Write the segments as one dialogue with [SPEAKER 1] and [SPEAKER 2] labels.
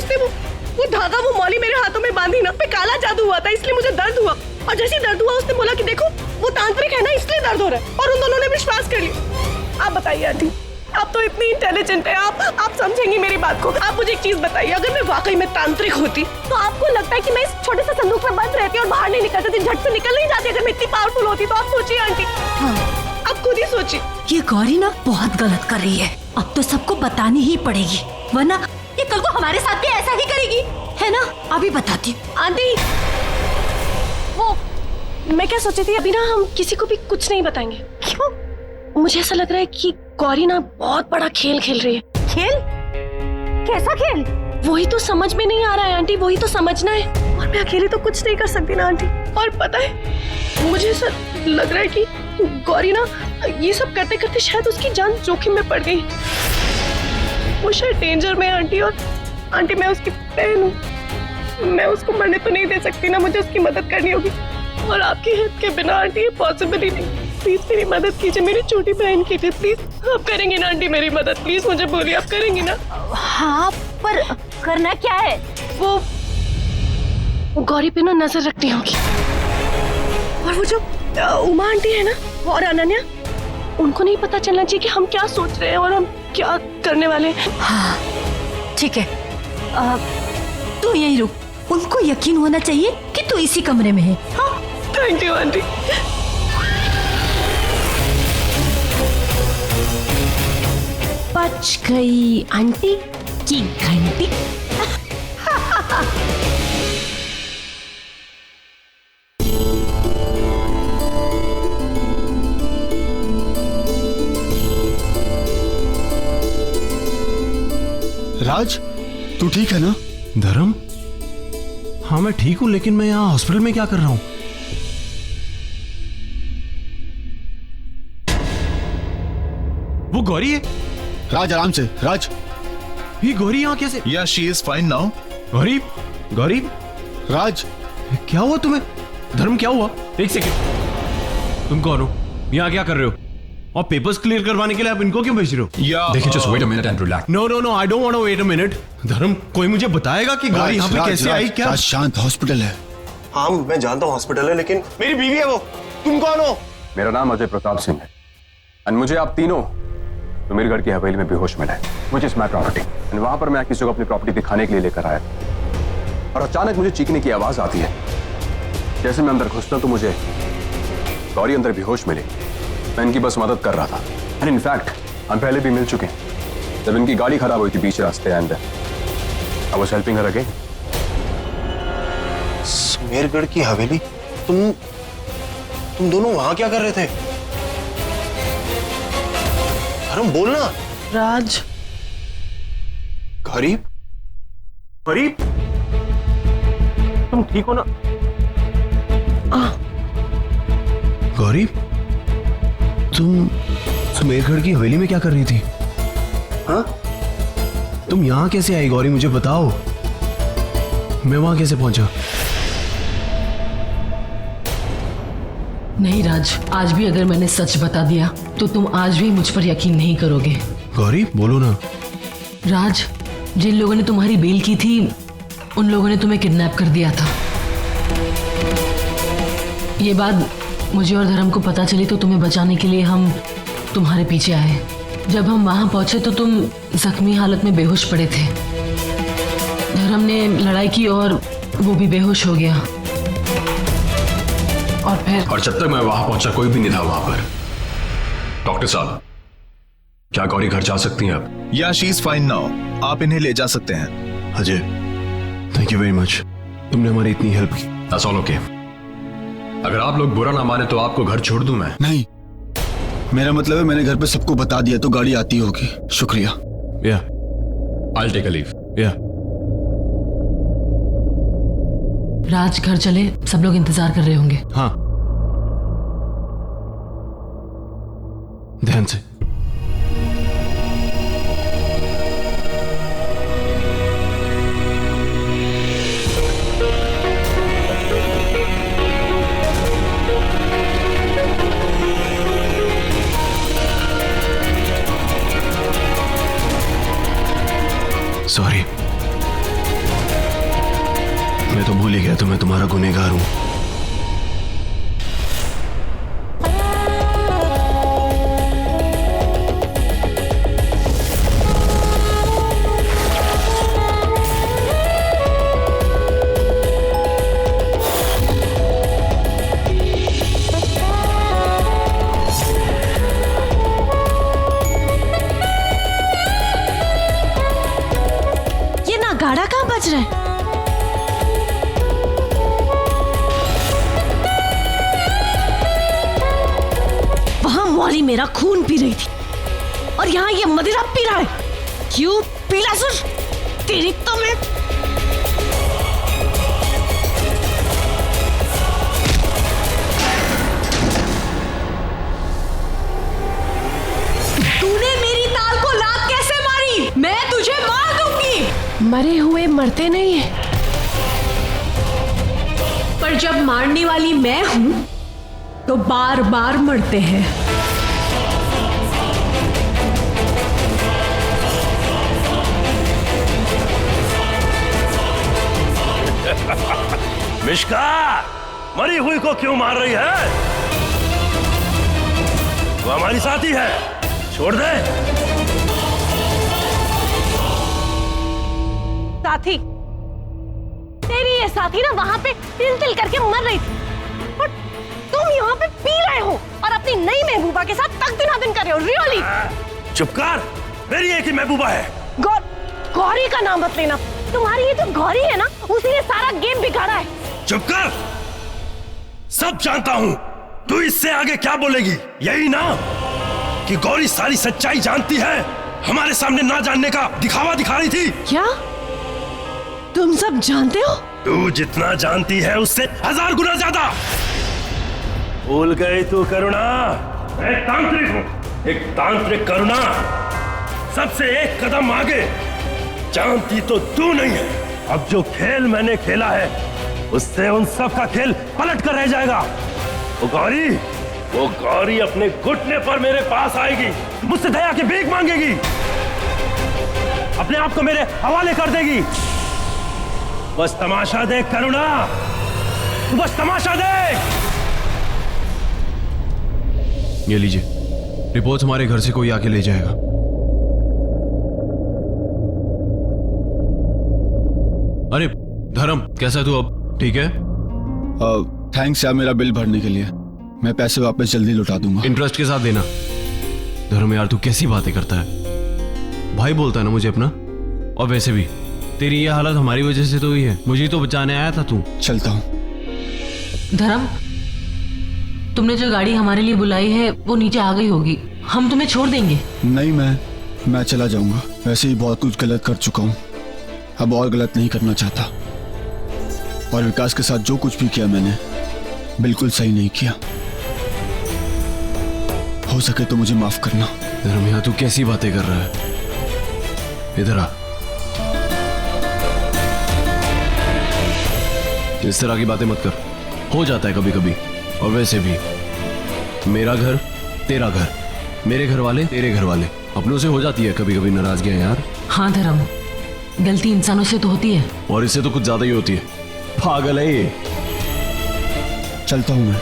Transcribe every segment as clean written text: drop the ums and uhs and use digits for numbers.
[SPEAKER 1] उसने वो धागा वो मौली मेरे हाथों में बांधी ना, पे काला जादू हुआ था इसलिए मुझे दर्द हुआ। और जैसे दर्द हुआ उसने बोला कि देखो वो तांत्रिक है ना इसलिए दर्द हो रहा है, और उन दोनों ने विश्वास कर लिया। आप बताइए आंटी, आप तो इतनी इंटेलिजेंट है, आप समझेंगी मेरी बात को। आप मुझे एक चीज बताइए, अगर मैं वाकई में तांत्रिक होती तो आपको लगता है कि मैं इस छोटे से संदूक में बंद रहती और बाहर नहीं निकलती थी, झट से निकल नहीं जाती अगर मैं इतनी पावरफुल होती तो? आप सोचिए आंटी, आप खुद ही सोचिए।
[SPEAKER 2] ये गौरी ना बहुत गलत कर रही है, अब तो सबको बतानी ही पड़ेगी, वरना ये कल को हमारे साथ भी ऐसा ही करेगी, है ना? अभी बताती हूँ।
[SPEAKER 1] आंटी, वो मैं क्या सोची थी, अभी ना हम किसी को भी कुछ नहीं बताएंगे। क्यों? मुझे ऐसा लग रहा है कि गौरी ना बहुत बड़ा खेल खेल रही है।
[SPEAKER 2] खेल? कैसा खेल?
[SPEAKER 1] वही तो समझ में नहीं आ रहा है आंटी, वही तो समझना है। और मैं अकेली तो कुछ नहीं कर सकती ना आंटी। और पता है मुझे ऐसा लग रहा है कि गौरी ना ये सब करते करते शायद उसकी जान जोखिम में पड़ गई। वो शायद डेंजर में है आंटी, और आंटी मैं उसकी बहन हूँ, मैं उसको मरने तो नहीं दे सकती ना, मुझे उसकी मदद करनी होगी। और आपकी हेल्प के बिना आंटी ये पॉसिबल ही नहीं। प्लीज मेरी मदद कीजिए, मेरी छोटी बहन की थी, प्लीज आप करेंगे ना आंटी मेरी मदद? प्लीज मुझे बोलिए, आप करेंगी ना?
[SPEAKER 2] हाँ, पर करना क्या है?
[SPEAKER 1] वो गौरी पे ना नजर रखनी होगी, और वो जो उमा आंटी है ना और अनन्या, उनको नहीं पता चलना चाहिए कि हम क्या सोच रहे हैं और हम क्या करने वाले हैं।
[SPEAKER 2] हाँ ठीक है, तू यही रुक, उनको यकीन होना चाहिए कि तू इसी कमरे में है। हाँ
[SPEAKER 1] थैंक यू आंटी।
[SPEAKER 2] बच गई आंटी की घंटी।
[SPEAKER 3] राज, तू ठीक है ना?
[SPEAKER 4] धर्म, हाँ मैं ठीक हूं, लेकिन मैं यहाँ हॉस्पिटल में क्या कर रहा हूँ? वो गौरी है?
[SPEAKER 3] राज आराम से, राज।
[SPEAKER 4] ये गौरी यहाँ कैसे?
[SPEAKER 5] या she is fine now.
[SPEAKER 4] Gauri, Gauri,
[SPEAKER 3] Raj
[SPEAKER 4] क्या हुआ तुम्हें? धर्म क्या हुआ? एक सेकंड, तुम कौन हो? यहाँ क्या कर रहे हो? और पेपर्स क्लियर करवाने के लिए आप इनको क्यों भेज रहे हो?
[SPEAKER 5] या
[SPEAKER 4] देखिए, just wait a minute and relax. No no no, I don't want to wait a minute. धर्म, कोई मुझे बताएगा कि गौरी यहाँ पे कैसे आई? क्या?
[SPEAKER 3] राज शांत, हॉस्पिटल है।
[SPEAKER 6] हाँ मैं जानता हूँ हॉस्पिटल है, लेकिन मेरी बीवी है वो। तुम कौन हो?
[SPEAKER 7] मेरा नाम अजय प्रताप सिंह है, और मुझे आप तीनों तो मेरे घर की हवेली में बेहोश मिला है, मुझे इस माय प्रॉपर्टी, और वहां पर मैं किसी को अपनी प्रॉपर्टी दिखाने के लिए लेकर आया, और अचानक मुझे चीखने की आवाज आती है। जैसे मैं अंदर घुसता तो मुझे गौरी अंदर बेहोश मिली। मैं इनकी बस मदद कर रहा था, एंड इनफैक्ट हम पहले भी मिल चुके हैं जब इनकी गाड़ी खराब हुई थी बीच रास्ते, and I was helping her again.
[SPEAKER 6] Sumergarh की हवेली? तुम दोनों वहां क्या कर रहे थे? धर्म बोलना।
[SPEAKER 1] राज,
[SPEAKER 6] गरीब गरीब, तुम ठीक हो ना?
[SPEAKER 4] गौरी, तुम सुमेरगढ़ की हवेली में क्या कर रही थी?
[SPEAKER 6] हाँ?
[SPEAKER 4] तुम यहाँ कैसे आई गौरी, मुझे बताओ। मैं वहां कैसे पहुंचा?
[SPEAKER 8] नहीं राज, आज भी अगर मैंने सच बता दिया तो तुम आज भी मुझ पर यकीन नहीं करोगे।
[SPEAKER 4] गौरी बोलो ना।
[SPEAKER 8] राज, जिन लोगों ने तुम्हारी बेल की थी उन लोगों ने तुम्हें किडनैप कर दिया था। ये बात मुझे और धर्म को पता चली तो तुम्हें बचाने के लिए हम तुम्हारे पीछे आए। जब हम वहां पहुंचे तो तुम जख्मी हालत में बेहोश पड़े थे। धर्म ने लड़ाई की और वो भी बेहोश हो गया, और
[SPEAKER 7] जब तक मैं वहां पहुंचा कोई भी नहीं था वहां पर। डॉक्टर साहब, क्या गौरी घर जा सकती हैं अब?
[SPEAKER 5] या शी इज फाइन नाउ, आप इन्हें ले जा सकते हैं।
[SPEAKER 4] Ajay, thank you very much, तुमने हमारी इतनी हेल्प की।
[SPEAKER 7] That's all okay. अगर आप लोग बुरा ना माने तो आपको घर छोड़ दूं मैं?
[SPEAKER 3] नहीं, मेरा मतलब है मैंने घर पे सबको बता दिया तो गाड़ी आती होगी। शुक्रिया।
[SPEAKER 4] या
[SPEAKER 7] I'll take a leave.
[SPEAKER 4] या
[SPEAKER 8] राज घर चले, सब लोग इंतजार कर रहे होंगे।
[SPEAKER 4] हाँ, ध्यान से। सॉरी, मैं तो भूल ही गया तो मैं तुम्हारा गुनहगार हूं।
[SPEAKER 1] ये नगाड़ा कहाँ बज रहा है? वहां मौली मेरा खून पी रही थी और यहाँ ये मदिरा पी रहा है। क्यों पीलासुर? तेरी तो मैं
[SPEAKER 2] तूने मेरी ताल को लात कैसे मारी? मैं तुझे मार दूंगी।
[SPEAKER 1] मरे हुए मरते नहीं है,
[SPEAKER 2] पर जब मारने वाली मैं हूं तो बार बार मरते हैं।
[SPEAKER 9] मिश्का, मरी हुई को क्यों मार रही है? वो हमारी साथी है, छोड़ दे।
[SPEAKER 1] साथी? तेरी ये साथी ना वहां पे तिल तिल करके मर रही थी और तुम यहाँ पे पी रहे हो और अपनी नई महबूबा के साथ तक दिन कर रहे हो। रियली?
[SPEAKER 9] चुप कर, मेरी एक ही महबूबा है।
[SPEAKER 1] गौरी का नाम मत लेना। तुम्हारी ये जो गौरी है ना, उसी ने सारा गेम बिगाड़ा है।
[SPEAKER 9] चुप कर, सब जानता हूं। तू इससे आगे क्या बोलेगी? यही ना कि गौरी सारी सच्चाई जानती है, हमारे सामने ना जानने का दिखावा दिखा रही थी।
[SPEAKER 1] क्या तुम सब जानते हो?
[SPEAKER 9] तू जितना जानती है उससे 1000 गुना ज्यादा। भूल गई तू करुणा? मैं तांत्रिक हूं, एक तांत्रिक करुणा सबसे एक कदम आगे। जानती तो तू नहीं है। अब जो खेल मैंने खेला है उससे उन सब का खेल पलट कर रह जाएगा। वो गौरी अपने घुटने पर मेरे पास आएगी, मुझसे दया की भीख मांगेगी, अपने आप को मेरे हवाले कर देगी। बस तमाशा देख करुणा, बस तमाशा देख।
[SPEAKER 4] ये लीजिए रिपोर्ट, हमारे घर से कोई आके ले जाएगा। अरे धर्म, कैसा तू अब? ठीक है?
[SPEAKER 3] थैंक्स यार मेरा बिल भरने के लिए। मैं पैसे वापस जल्दी लौटा दूंगा।
[SPEAKER 4] इंटरेस्ट के साथ देना। धर्म यार, तू कैसी बातें करता है? भाई बोलता है ना मुझे अपना। और वैसे भी तेरी ये हालत हमारी वजह से तो हुई है। मुझे तो बचाने आया था तू।
[SPEAKER 3] चलता हूँ।
[SPEAKER 8] धर्म, तुमने जो गाड़ी हमारे लिए बुलाई है वो नीचे आ गई होगी, हम तुम्हें छोड़ देंगे।
[SPEAKER 3] नहीं, मैं चला जाऊंगा। वैसे ही बहुत कुछ गलत कर चुका हूँ, अब और गलत नहीं करना चाहता। और विकास के साथ जो कुछ भी किया मैंने, बिल्कुल सही नहीं किया। हो सके तो मुझे माफ करना।
[SPEAKER 4] धर्म यार, तू कैसी बातें कर रहा है? इधर आ। इस तरह की बातें मत कर, हो जाता है कभी कभी। और वैसे भी मेरा घर तेरा घर, मेरे घर वाले तेरे घर वाले, अपनों से हो जाती है कभी कभी नाराजगियां यार।
[SPEAKER 8] हाँ धर्म, गलती इंसानों से तो होती है,
[SPEAKER 4] और इससे तो कुछ ज्यादा ही होती है। पागल है ये।
[SPEAKER 3] चलता हूं मैं।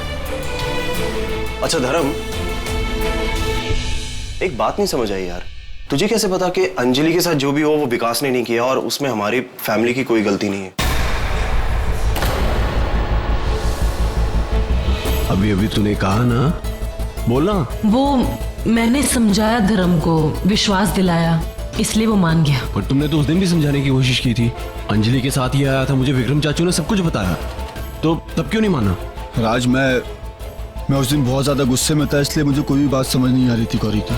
[SPEAKER 6] अच्छा धर्म, एक बात नहीं समझ आई यार, तुझे कैसे पता कि अंजलि के साथ जो भी हो वो विकास ने नहीं किया और उसमें हमारी फैमिली की कोई गलती नहीं है?
[SPEAKER 4] अभी अभी तूने कहा ना, बोलना।
[SPEAKER 8] वो मैंने समझाया धर्म को, विश्वास दिलाया, इसलिए वो मान गया।
[SPEAKER 4] पर तुमने तो उस दिन भी समझाने की कोशिश की थी। अंजलि के साथ ही आया था, मुझे विक्रम चाचू ने सब कुछ बताया, तो तब क्यों नहीं माना?
[SPEAKER 3] राज, मैं उस दिन बहुत ज्यादा गुस्से में था, इसलिए मुझे कोई भी बात समझ नहीं आ रही थी गौरी की।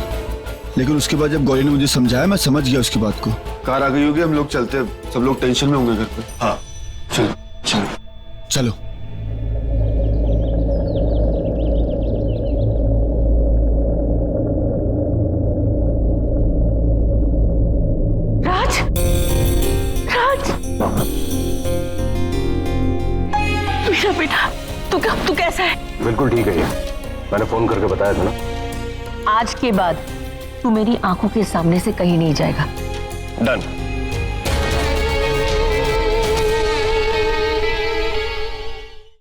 [SPEAKER 3] लेकिन उसके बाद जब गौरी ने मुझे समझाया, मैं समझ गया उसकी बात को। कार आ गई होगी, हम लोग चलते हैं। सब लोग टेंशन में होंगे घर पे।
[SPEAKER 6] हाँ
[SPEAKER 3] चलो चलो चलो।
[SPEAKER 1] बेटा, तू कैसा है?
[SPEAKER 7] बिल्कुल ठीक है, मैंने फोन करके बताया था ना।
[SPEAKER 10] आज के बाद तू मेरी आंखों के सामने से कहीं नहीं जाएगा।
[SPEAKER 6] डन।